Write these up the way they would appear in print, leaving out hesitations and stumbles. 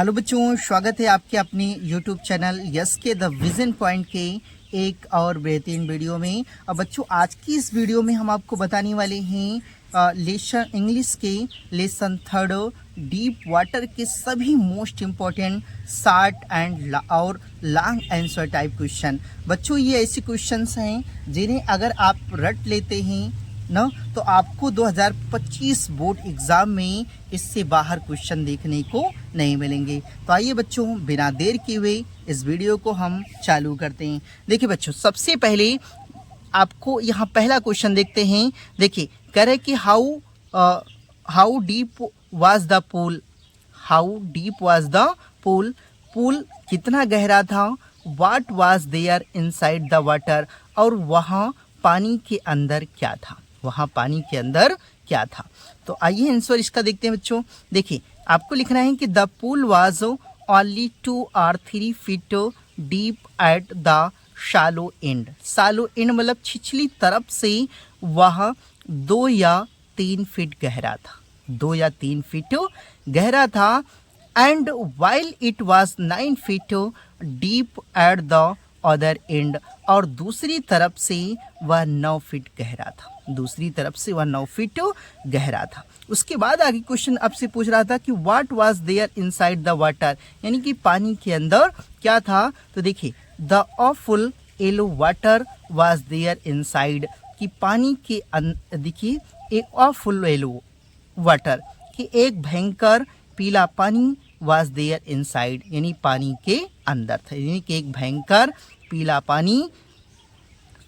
Hello बच्चों, स्वागत है आपके अपने यूट्यूब चैनल यस के द विजन पॉइंट के एक और बेहतरीन वीडियो में। अब बच्चों, आज की इस वीडियो में हम आपको बताने वाले हैं लेसन इंग्लिश के लेसन 3 डीप वाटर के सभी मोस्ट इम्पॉर्टेंट शॉर्ट एंड और लॉन्ग आंसर टाइप क्वेश्चन। बच्चों, ये ऐसे क्वेश्चंस हैं जिन्हें अगर आप रट लेते हैं ना तो आपको 2025 बोर्ड एग्जाम में इससे बाहर क्वेश्चन देखने को नहीं मिलेंगे। तो आइए बच्चों, बिना देर किए हुए इस वीडियो को हम चालू करते हैं। देखिए बच्चों, सबसे पहले आपको यहाँ पहला क्वेश्चन देखते हैं। देखिए, कह रहे कि how deep was the pool. How deep was the pool. Pool कितना गहरा था। What was there inside the water. और वहाँ पानी के अंदर क्या था। वहाँ पानी के अंदर क्या था। तो आइए आंसर इसका देखते हैं बच्चों। देखिए, आपको लिखना है कि the pool was only 2 or 3 feet deep at the शालो and. शालो and मतलब छिछली तरफ से वह 2 या 3 फीट गहरा था। 2 या 3 फीट गहरा था। And while it was 9 feet deep at the other and. और दूसरी तरफ से वह 9 फीट गहरा था। दूसरी तरफ से वह 9 फीट गहरा था। उसके बाद आगे क्वेश्चन आपसे पूछ रहा था कि what was there inside the water, यानी कि पानी के अंदर क्या था। तो देखिए, the awful yellow water was there inside, कि पानी के देखिए एक ऑफुल येलो वाटर, कि एक भयंकर पीला पानी वाज देयर इनसाइड, यानी पानी के अंदर था। यानी कि एक भयंकर पीला पानी,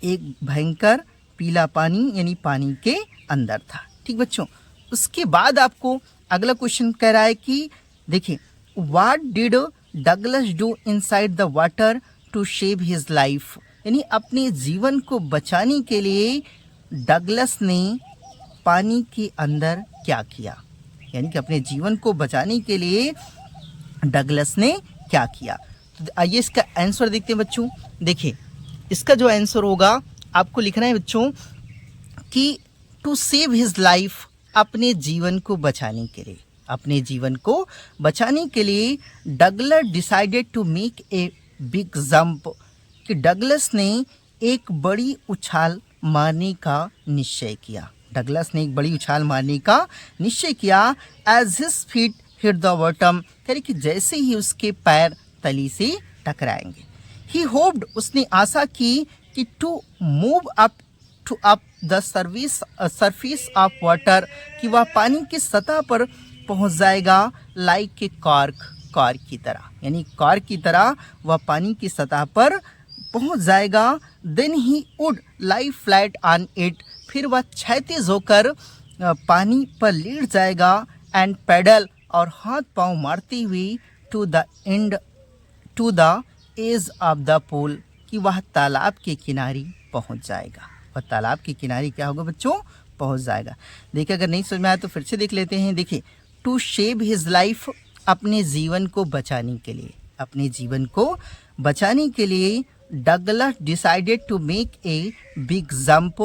एक भयंकर पीला पानी यानी पानी के अंदर था। ठीक बच्चों, उसके बाद आपको अगला क्वेश्चन कह रहा है कि देखिए, what did Douglas do inside the water to save his life, यानी अपने जीवन को बचाने के लिए डगलस ने पानी के अंदर क्या किया। यानी कि अपने जीवन को बचाने के लिए डगलस ने क्या किया। तो आइए इसका आंसर देखते हैं बच्चों। देखिए, इसका जो आंसर होगा आपको लिखना है बच्चों कि टू सेव हिज लाइफ, अपने जीवन को बचाने के लिए। अपने जीवन को बचाने के लिए Douglas decided to make a big jump, कि डगलस ने एक बड़ी उछाल मारने का निश्चय किया। डगलस ने एक बड़ी उछाल मारने का निश्चय किया। As his feet hit the bottom, कह कि जैसे ही उसके पैर तली से टकराएंगे। ही होप्ड, उसने आशा की कि to move up the surface of water, कि वह पानी की सतह पर पहुंच जाएगा। लाइक ए कॉर्क की तरह, यानी कॉर्क की तरह वह पानी की सतह पर पहुंच जाएगा। Then he would lie flat on it, फिर वह क्षैतिज होकर पानी पर लेट जाएगा। एंड पैडल, और हाथ पांव मारती हुई to the edge of the pool, कि वह तालाब के किनारे पहुंच जाएगा। वह तालाब के किनारे क्या होगा बच्चों, पहुंच जाएगा। देखिए, अगर नहीं समझ में आया तो फिर से देख लेते हैं। देखिए, टू सेव हिज लाइफ, अपने जीवन को बचाने के लिए। अपने जीवन को बचाने के लिए Douglas decided to make a big jump,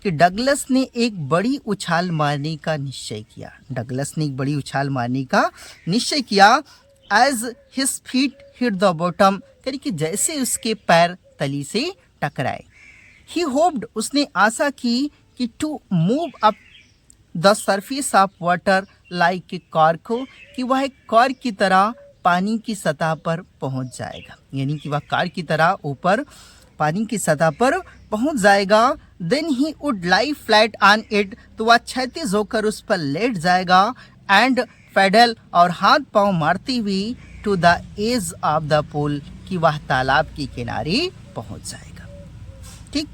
कि डगलस ने एक बड़ी उछाल मारने का निश्चय किया। डगलस ने एक बड़ी उछाल मारने का निश्चय किया। As his feet hit the bottom, कि जैसे उसके पैर तली से टकराए। ही होप्ड, उसने आशा की कि to move up the surface of water like a cork, कि वह एक कॉर्क की तरह पानी की सतह पर पहुंच जाएगा। यानी कि वह कॉर्क की तरह ऊपर पानी की सतह पर पहुंच जाएगा। Then he would lie flat on it, तो वह क्षैतिज होकर उस पर लेट जाएगा। एंड पैडल, और हाथ पांव मारती हुई to the edge of the pool, कि वह तालाब के किनारे पहुंच जाएगा। ठीक,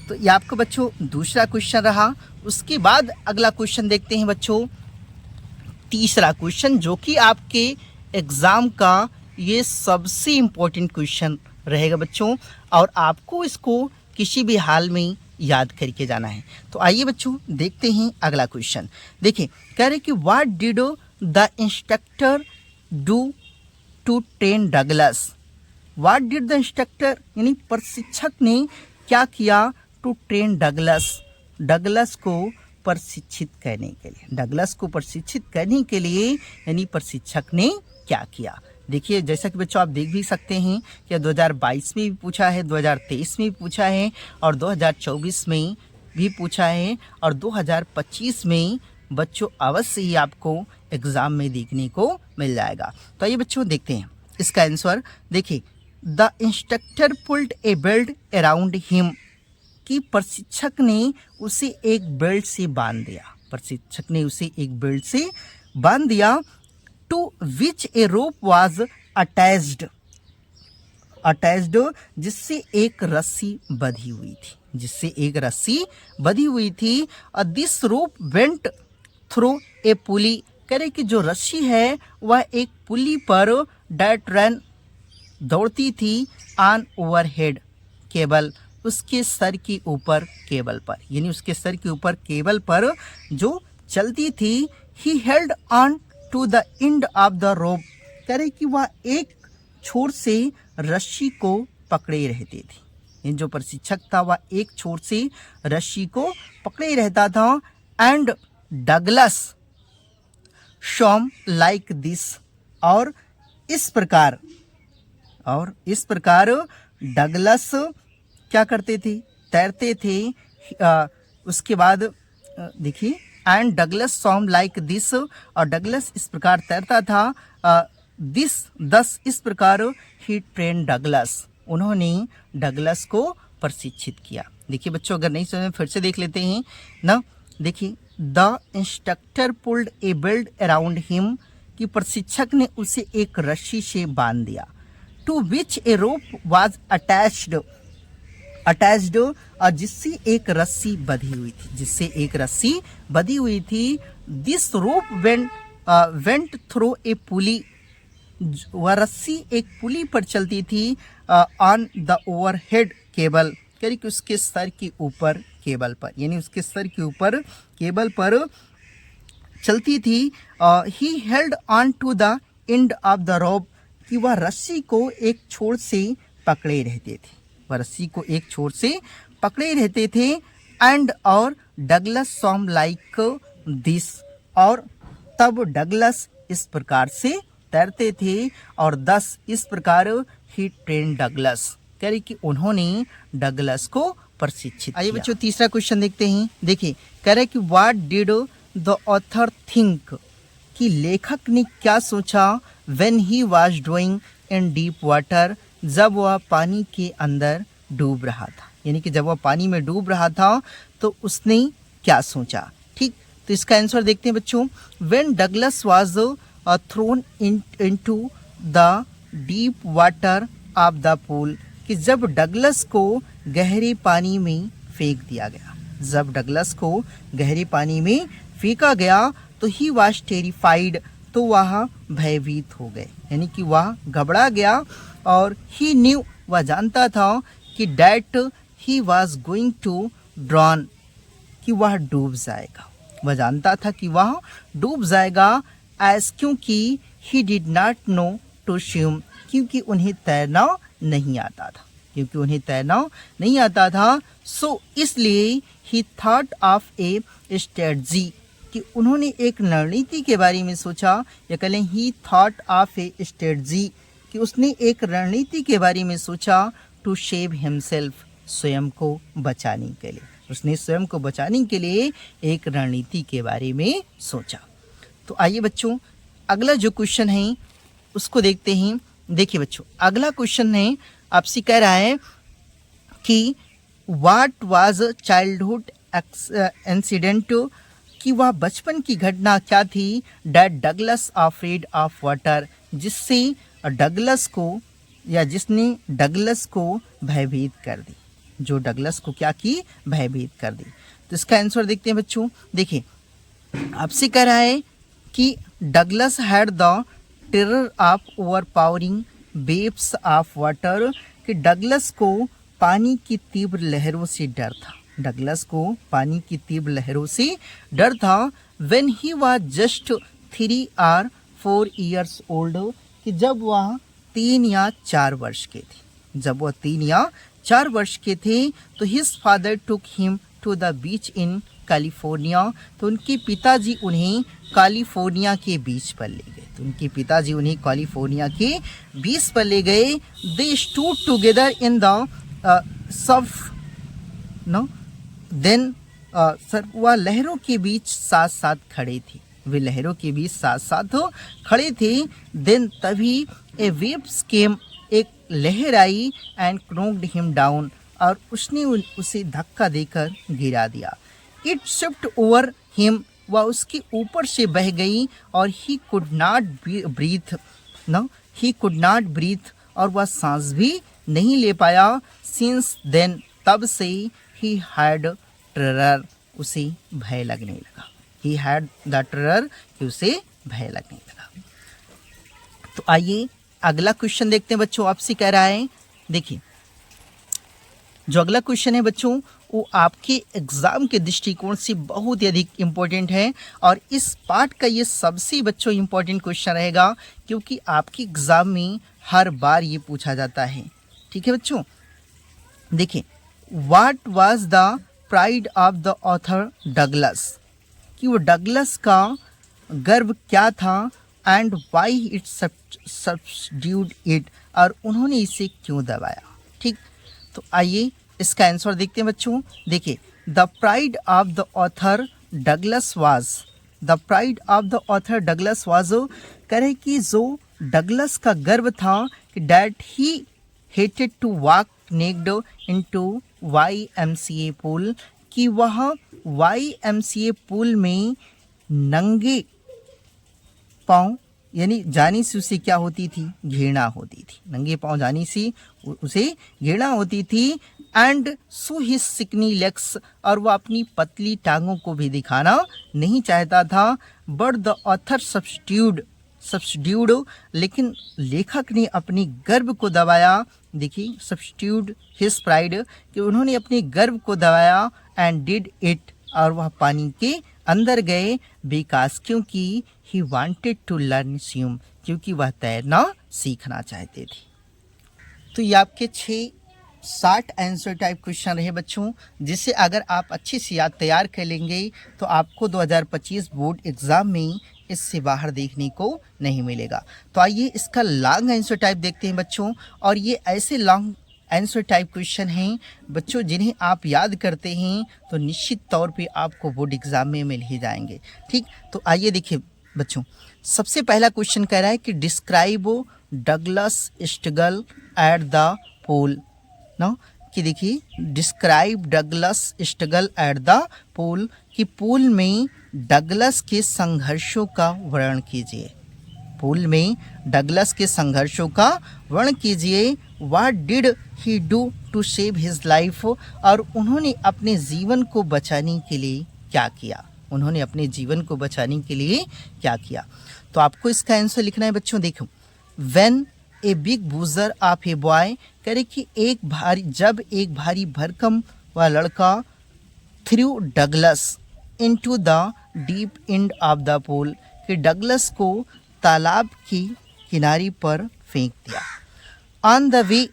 तो ये आपको बच्चों दूसरा क्वेश्चन रहा। उसके बाद अगला क्वेश्चन देखते हैं बच्चों, तीसरा क्वेश्चन, जो कि आपके एग्जाम का ये सबसे इम्पोर्टेंट क्वेश्चन रहेगा बच्चों, और आपको इसको किसी भी हाल में याद करके जाना है। तो आइए बच्चों, देखते हैं अगला क्वेश्चन। देखिए, कह रहे कि what did the instructor do to train Douglas. What did the instructor, यानी प्रशिक्षक ने क्या किया टू ट्रेन डगलस, डगलस को प्रशिक्षित करने के लिए। डगलस को प्रशिक्षित करने के लिए यानी प्रशिक्षक ने क्या किया। देखिए जैसा कि बच्चों आप देख भी सकते हैं कि 2022 में भी पूछा है, 2023 में भी पूछा है और 2024 में भी पूछा है और 2025 में बच्चों अवश्य ही आपको एग्ज़ाम में देखने को मिल जाएगा। तो आइए बच्चों देखते हैं इसका आंसर। देखिए the instructor pulled a belt around him, कि प्रशिक्षक ने उसे एक बेल्ट से बांध दिया। प्रशिक्षक ने उसे एक बेल्ट से बांध दिया। To which a rope was attached, जिससे एक रस्सी बंधी हुई थी, जिससे एक रस्सी बंधी हुई थी। This rope went through a pulley, कह रहे कि जो रस्सी है वह एक पुली पर डेट रन दौड़ती थी ऑन ओवरहेड केबल, उसके सर के ऊपर केबल पर, यानी उसके सर के ऊपर केबल पर जो चलती थी। He held on to the end of the rope, कह रहे कि वह एक छोर से रस्सी को पकड़े रहते थे। ये जो प्रशिक्षक था वह एक छोर से रस्सी को पकड़े रहता था। एंड डगलस शॉम लाइक दिस, और इस प्रकार डगलस क्या करते थे, तैरते थे। उसके बाद देखिए एंड डगलस स्वम लाइक दिस, और डगलस इस प्रकार तैरता था। दस इस प्रकार ही ट्रेन डगलस, उन्होंने डगलस को प्रशिक्षित किया। देखिए बच्चों अगर नहीं समझ में फिर से देख लेते हैं ना। देखिए the instructor pulled a belt around him, कि प्रशिक्षक ने उसे एक रस्सी से बांध दिया। To which a rope was attached, और जिससे एक रस्सी बंधी हुई थी। This rope went through a pulley, वह रस्सी एक पुली पर चलती थी। ऑन द ओवरहेड केबल, कह कि उसके सर के ऊपर केबल पर, यानी उसके सर के ऊपर केबल पर चलती थी। He held on to the end of the rope, कि वह रस्सी को एक छोर से पकड़े रहते थे। एंड और डगलस सॉम लाइक दिस, और तब डगलस इस प्रकार से तैरते थे। और 10 इस प्रकार ही ट्रेन डगलस, कह रही कि उन्होंने डगलस को प्रशिक्षित। आइए बच्चों तीसरा क्वेश्चन देखते हैं। देखिए कह रहे कि what did the author think, कि लेखक ने क्या सोचा। When he was doing in deep water, जब वह पानी के अंदर डूब रहा था, यानी कि जब वह पानी में डूब रहा था तो उसने क्या सोचा। ठीक, तो इसका आंसर देखते हैं बच्चों। When Douglas was thrown into the deep water of the pool, कि जब डगलस को गहरे पानी में फेंक दिया गया, जब डगलस को गहरे पानी में फेंका गया तो ही वाज टेरिफाइड, तो वह भयभीत हो गए, यानी कि वह घबरा गया। और ही न्यू, वह जानता था कि that he was going to drown, कि वह डूब जाएगा, वह जानता था कि वह डूब जाएगा। एज, क्योंकि he did not know to swim, क्योंकि उन्हें तैरना नहीं आता था। सो इसलिए he thought of a strategy, कि उन्होंने एक रणनीति के बारे में सोचा, या कह लें ही थॉट ऑफ ए स्ट्रेटजी, कि उसने एक रणनीति के बारे में सोचा। टू सेव हिमसेल्फ, स्वयं को बचाने के लिए, उसने स्वयं को बचाने के लिए एक रणनीति के बारे में सोचा। तो आइए बच्चों अगला जो क्वेश्चन है उसको देखते हैं। देखिए बच्चों अगला क्वेश्चन है, आपसे कह रहा है कि व्हाट वाज चाइल्डहुड इंसिडेंट, कि वह बचपन की घटना क्या थी। That Douglas afraid of water, जिससे डगलस को, या जिसने डगलस को भयभीत कर दी, जो डगलस को क्या की, भयभीत कर दी। तो इसका आंसर देखते हैं बच्चों। देखिए आपसे कह रहा है कि Douglas had the terror of overpowering waves of water, कि डगलस को पानी की तीव्र लहरों से डर था, डगलस को पानी की तीव्र लहरों से डर था। When he was just 3 or 4 years old, कि जब वह 3 या 4 वर्ष के थे, तो his father took him to the beach in California, तो उनके पिताजी उन्हें कैलिफोर्निया के बीच पर ले गए, तो उनके पिताजी उन्हें कैलिफोर्निया के बीच पर ले गए। They stood together in the surf नो देन सर वह लहरों के बीच साथ साथ खड़े थे, वे लहरों के बीच साथ साथ खड़े थे। देन तभी ए वेव्स केम, एक लहर आई एंड नॉक्ड हिम डाउन, और उसने उसे धक्का देकर गिरा दिया। इट स्विफ्ट ओवर हिम, वह उसके ऊपर से बह गई और he could not breathe no he could not breathe, और वह सांस भी नहीं ले पाया। सिंस देन, तब से ही हैड टेरर, उसे भय लगने लगा। ही हैड द टेरर, कि उसे भय लगने लगा। तो आइए अगला क्वेश्चन देखते हैं बच्चों। आपसे कह रहा है, देखिए जो अगला क्वेश्चन है बच्चों वो आपके एग्जाम के दृष्टिकोण से बहुत ही अधिक इम्पोर्टेंट है, और इस पार्ट का ये सबसे बच्चों इम्पोर्टेंट क्वेश्चन रहेगा, क्योंकि आपके एग्जाम में हर बार ये पूछा जाता है। ठीक है बच्चों, देखिए what was the pride of the author Douglas, कि वो डगलस का गर्व क्या था, and why it substitute it, और उन्होंने इसे क्यों दबाया। ठीक, तो आइए इसका आंसर देखते हैं बच्चों। देखिए the pride of the author Douglas was, the pride of the author Douglas was, कह रहे कि जो डगलस का गर्व था कि that he hated to walk naked into YMCA pool, कि वह YMCA पूल में नंगे पाँव यानी जाने से उसे क्या होती थी, घृणा होती थी। नंगे पाँव जाने से उसे घृणा होती थी। And so his Sikni legs, और वह अपनी पतली टांगों को भी दिखाना नहीं चाहता था। बट द ऑथर सब्स्टिट्यूड, लेकिन लेखक ने अपनी गर्व को दबाया। देखिए सब्स्टिट्यूड हिज प्राइड, कि उन्होंने अपने गर्व को दबाया। एंड डिड इट, और वह पानी के अंदर गए। बिकॉज, क्योंकि he wanted to learn swim, क्योंकि वह तैरना सीखना चाहते थे। तो ये आपके 6 आंसर टाइप क्वेश्चन रहे बच्चों, जिसे अगर आप अच्छे से याद तैयार कर लेंगे तो आपको 2025 बोर्ड एग्जाम में इससे बाहर देखने को नहीं मिलेगा। तो आइए इसका लॉन्ग आंसर टाइप देखते हैं बच्चों, और ये ऐसे लॉन्ग आंसर टाइप क्वेश्चन हैं बच्चों जिन्हें आप याद करते हैं तो निश्चित तौर पे आपको बोर्ड एग्जाम में मिल ही जाएंगे। ठीक, तो आइए देखिए बच्चों, सबसे पहला क्वेश्चन कह रहा है कि describe Douglas struggle at the pool no, कि देखिए describe Douglas struggle at the pool, कि पोल में डगलस के संघर्षों का वर्णन कीजिए। पोल में डगलस के संघर्षों का वर्णन कीजिए। What did he do to save his life, और उन्होंने अपने जीवन को बचाने के लिए क्या किया, उन्होंने अपने जीवन को बचाने के लिए क्या किया। तो आपको इसका आंसर लिखना है बच्चों। देखो, when a big bruiser of a boy, करे कि जब एक भारी भरकम वह लड़का threw Douglas into the deep end of the pool, कि डगलस को तालाब की किनारे पर फेंक दिया। ऑन द वे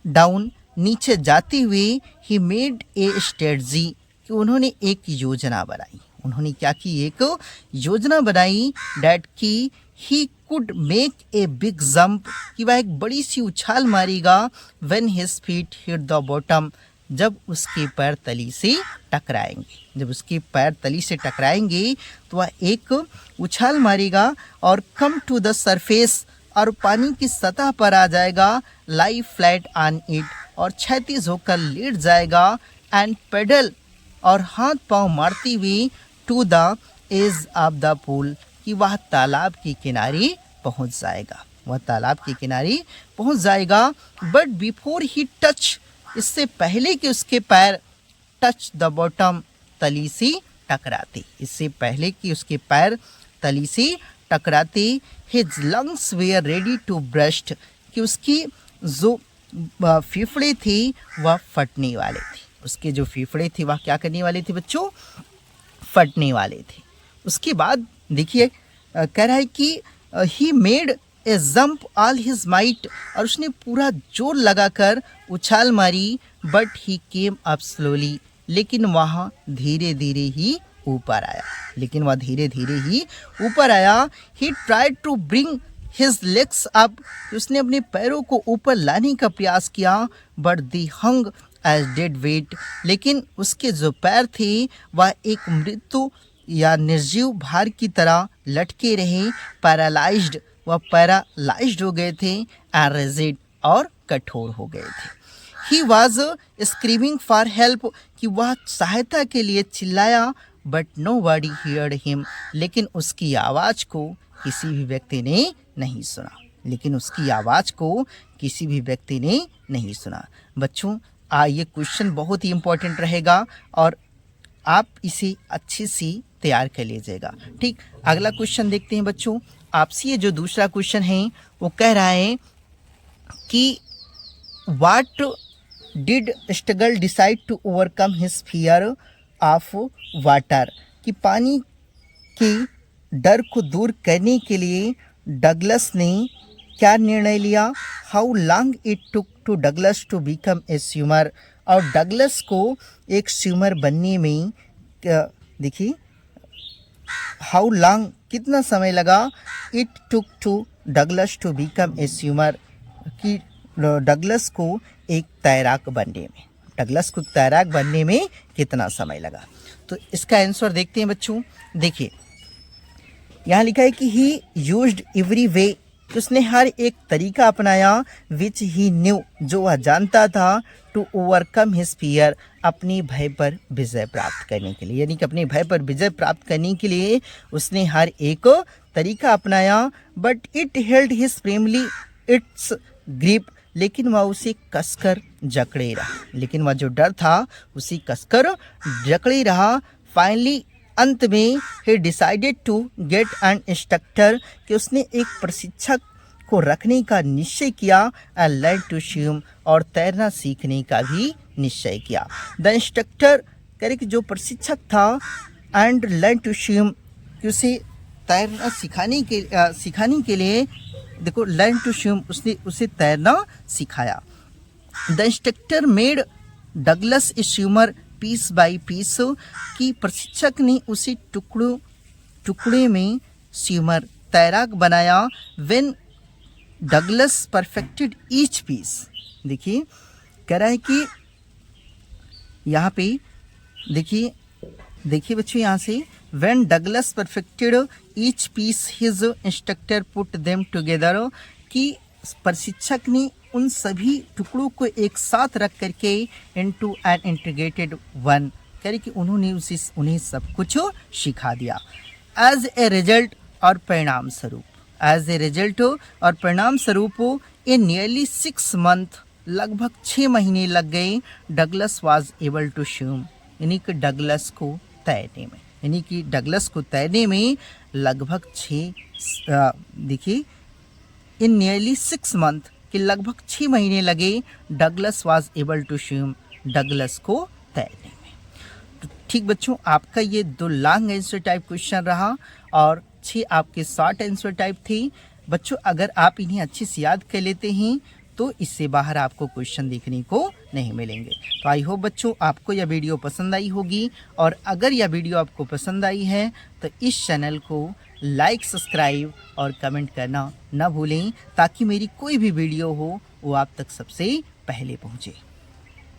डाउन, नीचे जाते हुए ही मेड ए स्ट्रेटजी, कि उन्होंने एक योजना बनाई। उन्होंने क्या की, एक योजना बनाई। डैट की he could make a big jump, कि वह एक बड़ी सी उछाल मारेगा। When his feet hit the bottom, जब उसके पैर तली से टकराएंगे। जब उसके पैर तली से टकराएंगे तो वह एक उछाल मारेगा और कम टू द सरफेस, और पानी की सतह पर आ जाएगा। लाई फ्लैट ऑन इट, और क्षैतिज होकर लेट जाएगा। एंड पेडल, और हाथ पांव मारती हुई to the edge of the pool, कि वह तालाब के किनारे पहुंच जाएगा। वह तालाब के किनारे पहुंच जाएगा। बट बिफोर ही टच, इससे पहले कि उसके पैर टच द बॉटम, तली से टकराते, इससे पहले कि उसके पैर तली से टकराते, his lungs were ready to burst, कि उसकी जो फेफड़े थे वह फटने वाले थे। उसके जो फेफड़े थे वह क्या करने वाले थे बच्चों, फटने वाले थे। उसके बाद देखिए कह रहा है कि he made a jump all his might, और उसने पूरा जोर लगाकर उछाल मारी। But he came up slowly, लेकिन वहाँ धीरे धीरे ही ऊपर आया, लेकिन वह धीरे धीरे ही ऊपर आया। He tried to bring his legs up, उसने अपने पैरों को ऊपर लाने का प्रयास किया, but they hung as dead weight, लेकिन उसके जो पैर थे वह एक मृत्यु या निर्जीव भार की तरह लटके रहे। पैरालाइज्ड, वह पैरालाइज्ड हो गए थे, एंड रिजिड, और कठोर हो गए थे। He was screaming for help, कि वह सहायता के लिए चिल्लाया, but nobody heard him, लेकिन उसकी आवाज़ को किसी भी व्यक्ति ने नहीं सुना, लेकिन उसकी आवाज़ को किसी भी व्यक्ति ने नहीं सुना। बच्चों ये क्वेश्चन बहुत ही इम्पोर्टेंट रहेगा और आप इसे अच्छे से तैयार कर लीजिएगा। ठीक, अगला क्वेश्चन देखते हैं बच्चों। आपसे ये जो दूसरा क्वेश्चन है वो कह रहा है कि what did struggle decide to overcome his fear of water, कि पानी के डर को दूर करने के लिए डगलस ने क्या निर्णय लिया। How long it took to Douglas to become a swimmer, और डगलस को एक स्विमर बनने में देखिए हाउ लॉन्ग, कितना समय लगा, it took to Douglas to become a swimmer, कि डगलस को एक तैराक बनने में, डगलस को तैराक बनने में कितना समय लगा। तो इसका आंसर देखते हैं बच्चों। देखिए यहाँ लिखा है कि ही यूज्ड एवरी वे, उसने हर एक तरीका अपनाया, विच ही न्यू, जो वह जानता था, टू ओवरकम हिज फियर, अपने भय पर विजय प्राप्त करने के लिए, यानी कि अपने भय पर विजय प्राप्त करने के लिए उसने हर एक तरीका अपनाया। But it held his firmly it's grip, लेकिन वह उसे कसकर जकड़े रहा, लेकिन वह जो डर था उसे कसकर जकड़े रहा। फाइनली, अंत में, he decided to get an instructor, कि उसने एक प्रशिक्षक को रखने का निश्चय किया, एंड लर्न टू स्विम, और तैरना सीखने का भी निश्चय किया। द इंस्ट्रक्टर करे कि जो प्रशिक्षक था, एंड लर्न टू स्विम, कि उसे तैरना सिखाने के लिए, देखो लर्न टू स्विम, उसने उसे तैरना सिखाया। The instructor made Douglas a swimmer piece by piece, की प्रशिक्षक ने उसे टुकड़े में स्विमर, तैराक बनाया। When Douglas perfected each piece, देखिए कह रहा है कि यहाँ पे देखिए बच्चों यहाँ से, when Douglas perfected each piece his instructor put them together, कि प्रशिक्षक ने उन सभी टुकड़ों को एक साथ रख करके इनटू एन इंटीग्रेटेड वन, कह कि उन्होंने उन्हें सब कुछ सिखा दिया। एज ए रिजल्ट, और परिणाम स्वरूप, एज ए रिजल्ट और परिणाम स्वरूप, ए नियरली 6 months, लगभग 6 महीने लग गए, Douglas was able to swim, यानी कि डगलस को तैरने में, यानी कि डगलस को तैरने में लगभग 6 देखिए इन नियरली 6 months, कि लगभग 6 महीने लगे, Douglas was able to swim, Douglas को तैरने में। तो ठीक बच्चों, आपका ये 2 लॉन्ग आंसर टाइप क्वेश्चन रहा और 6 आपके शॉर्ट आंसर टाइप थे। बच्चों अगर आप इन्हें अच्छे से याद कर लेते हैं तो इससे बाहर आपको क्वेश्चन देखने को नहीं मिलेंगे। तो आई होप बच्चों आपको यह वीडियो पसंद आई होगी, और अगर यह वीडियो आपको पसंद आई है तो इस चैनल को लाइक, सब्सक्राइब और कमेंट करना न भूलें, ताकि मेरी कोई भी वीडियो हो वो आप तक सबसे पहले पहुँचे।